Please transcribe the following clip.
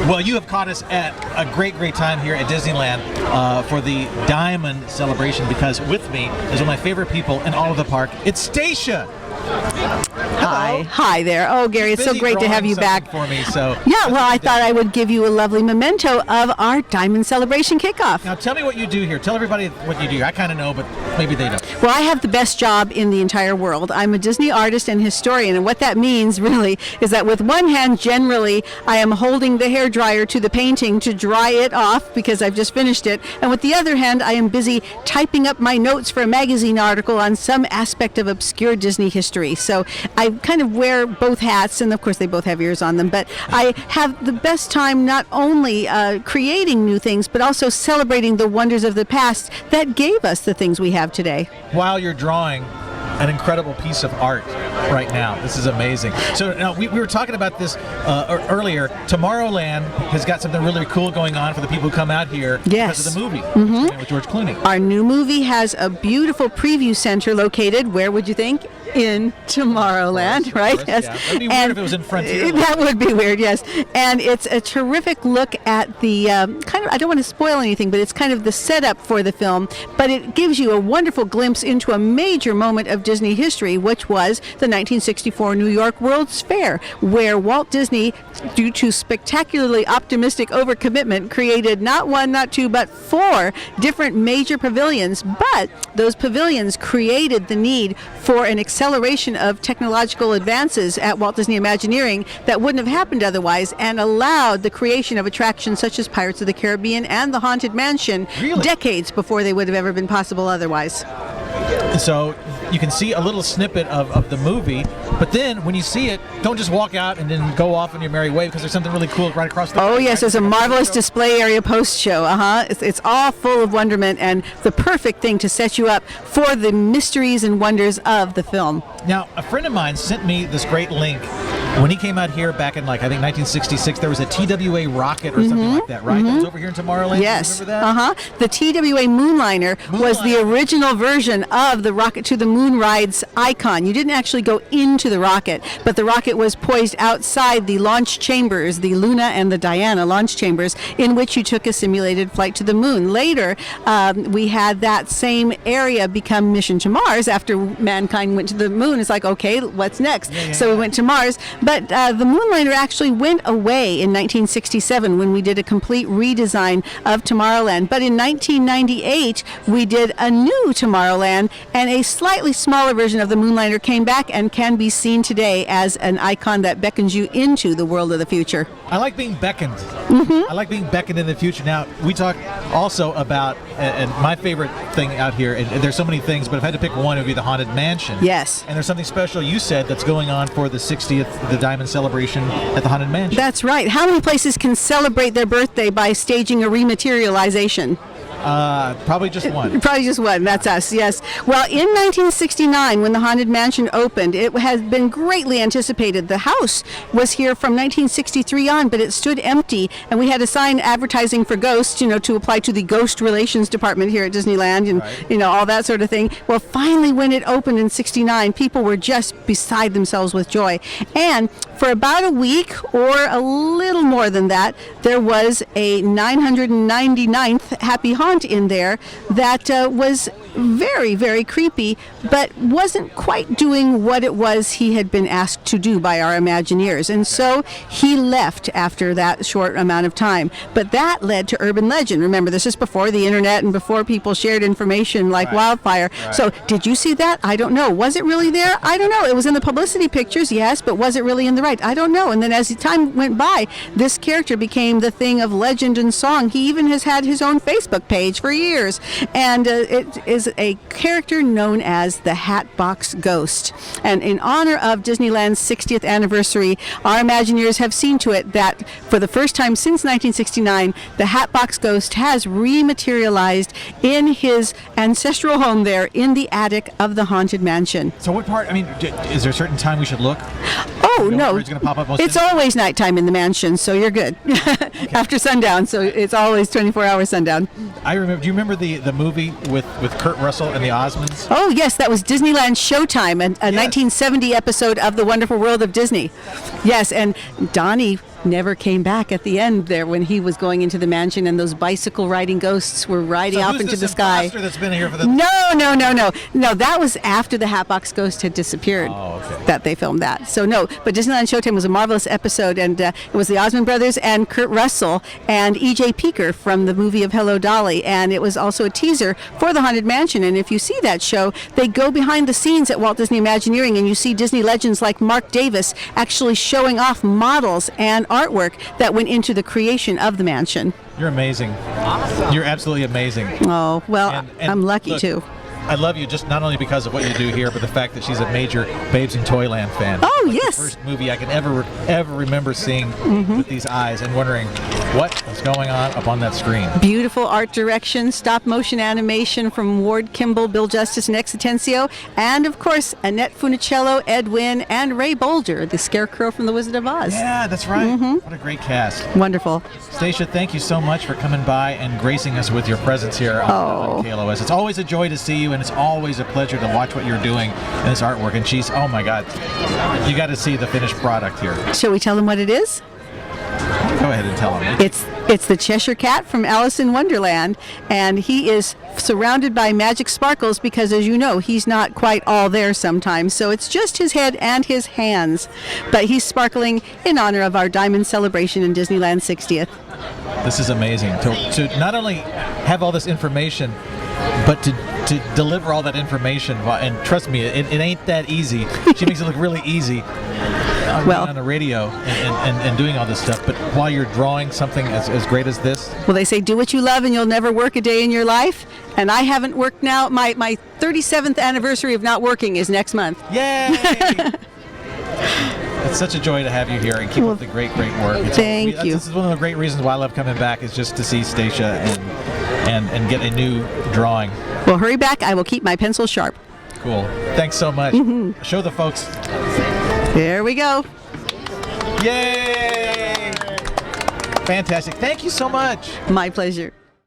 Well, you have caught us at a great time here at Disneyland for the Diamond Celebration, because with me is one of my favorite people in all of the park. It's Stacia. Hi. Hi there. Oh, Gary, it's so great to have you back. For me, so yeah, well, I thought I would give you a lovely memento of our Diamond Celebration kickoff. Now, tell me what you do here. Tell everybody what you do. I kind of know, but maybe they don't. Well, I have the best job in the entire world. I'm a Disney artist and historian, and what that means really is that with one hand, generally, I am holding the hairdryer to the painting to dry it off because I've just finished it, and with the other hand, I am busy typing up my notes for a magazine article on some aspect of obscure Disney history. So I kind of wear both hats, and of course they both have ears on them, but I have the best time not only creating new things, but also celebrating the wonders of the past that gave us the things we have today. While you're drawing an incredible piece of art right now. This is amazing. So now we were talking about this earlier. Tomorrowland has got something really cool going on for the people who come out here because of the movie with George Clooney. Our new movie has a beautiful preview center located, where would you think? In Tomorrowland, right? Yes. Yeah. That'd be weird if it was in Frontierland. That would be weird, yes. And it's a terrific look at the kind of, I don't want to spoil anything, but it's kind of the setup for the film, but it gives you a wonderful glimpse into a major moment of Disney history, which was the 1964 New York World's Fair, where Walt Disney, due to spectacularly optimistic overcommitment, created not one, not two, but 4 different major pavilions. But those pavilions created the need for an acceleration of technological advances at Walt Disney Imagineering that wouldn't have happened otherwise, and allowed the creation of attractions such as Pirates of the Caribbean and the Haunted Mansion decades before they would have ever been possible otherwise. So you can see a little snippet of the movie, but then when you see it, don't just walk out and then go off on your merry way, because there's something really cool right across the Oh yes, there's a marvelous display area post-show. It's all full of wonderment and the perfect thing to set you up for the mysteries and wonders of the film. Now, a friend of mine sent me this great link. When he came out here back in, I think 1966, there was a TWA rocket or something like that, right? That was over here in Tomorrowland. Yes. Remember that? The TWA Moonliner was the original version of the Rocket to the Moon ride's icon. You didn't actually go into the rocket, but the rocket was poised outside the launch chambers, the Luna and the Diana launch chambers, in which you took a simulated flight to the moon. Later, we had that same area become Mission to Mars after mankind went to the moon. It's like, okay, what's next? So we went to Mars. But the Moonliner actually went away in 1967 when we did a complete redesign of Tomorrowland. But in 1998, we did a new Tomorrowland, and a slightly smaller version of the Moonliner came back and can be seen today as an icon that beckons you into the world of the future. I like being beckoned. I like being beckoned in the future. Now, we talk also about, and my favorite thing out here, and there's so many things, but if I had to pick one, it would be the Haunted Mansion. Yes. And there's something special you said that's going on for the 60th, the Diamond Celebration at the Haunted Mansion. That's right. How many places can celebrate their birthday by staging a rematerialization? Probably just one. Probably just one. That's us, yes. Well, in 1969, when the Haunted Mansion opened, it has been greatly anticipated. The house was here from 1963 on, but it stood empty, and we had a sign advertising for ghosts, to apply to the Ghost Relations Department here at Disneyland, and all that sort of thing. Well, finally, when it opened in 69, people were just beside themselves with joy. And for about a week, or a little more than that, there was a 999th Happy Haunt in there that was very, very creepy, but wasn't quite doing what it was he had been asked to do by our Imagineers. And so he left after that short amount of time. But that led to urban legend. Remember, this is before the internet and before people shared information like wildfire. So did you see that? I don't know. Was it really there? I don't know. It was in the publicity pictures, yes, but was it really in the right? I don't know. And then as the time went by, this character became the thing of legend and song. He even has had his own Facebook page for years. And it is a character known as the Hatbox Ghost. And in honor of Disneyland's 60th anniversary, our Imagineers have seen to it that for the first time since 1969, the Hatbox Ghost has rematerialized in his ancestral home there in the attic of the Haunted Mansion. So what part, is there a certain time we should look? Oh, no. It's going to pop up it's always nighttime in the mansion, so you're good. Okay. After sundown, so it's always 24-hour sundown. I remember. Do you remember the movie with Kurt Russell and the Osmonds? Oh, yes, that was Disneyland Showtime, a 1970 episode of The Wonderful World of Disney. Yes, and Donnie never came back at the end there when he was going into the mansion and those bicycle riding ghosts were riding off into the sky. Imposter that's been here for the... No, that was after the Hatbox Ghost had disappeared. Oh, okay. That they filmed that. So no, but Disneyland Showtime was a marvelous episode, and it was the Osmond brothers and Kurt Russell and E.J. Peeker from the movie of Hello Dolly, and it was also a teaser for the Haunted Mansion. And if you see that show, they go behind the scenes at Walt Disney Imagineering, and you see Disney legends like Mark Davis actually showing off models and artwork that went into the creation of the mansion. You're amazing. Awesome. You're absolutely amazing. Oh, well, And I'm lucky look, too. I love you just not only because of what you do here, but the fact that she's a major Babes in Toyland fan. Oh, Like yes. The first movie I can ever remember seeing with these eyes and wondering what is going on up on that screen. Beautiful art direction, stop motion animation from Ward Kimball, Bill Justice, and Ex Atencio, and of course Annette Funicello, Ed Wynn, and Ray Bolger, the Scarecrow from The Wizard of Oz. Yeah, that's right. What a great cast. Wonderful. Stacia, thank you so much for coming by and gracing us with your presence here on KLOS. It's always a joy to see you, and it's always a pleasure to watch what you're doing in this artwork. And she's, oh my God, you got to see the finished product here. Shall we tell them what it is? Go ahead and tell them. It's the Cheshire Cat from Alice in Wonderland, and he is surrounded by magic sparkles because, as you know, he's not quite all there sometimes. So it's just his head and his hands, but he's sparkling in honor of our Diamond Celebration in Disneyland 60th. This is amazing to not only have all this information, but to deliver all that information. And trust me, it ain't that easy. She makes it look really easy. On the radio and doing all this stuff, but while you're drawing something as great as this. Well, they say do what you love and you'll never work a day in your life, and I haven't worked now. My 37th anniversary of not working is next month. Yay! It's such a joy to have you here and keep up the great work. Thank you. This is one of the great reasons why I love coming back, is just to see Stacia and get a new drawing. Well, hurry back. I will keep my pencil sharp. Cool. Thanks so much. Show the folks. There we go. Yay! Fantastic. Thank you so much. My pleasure.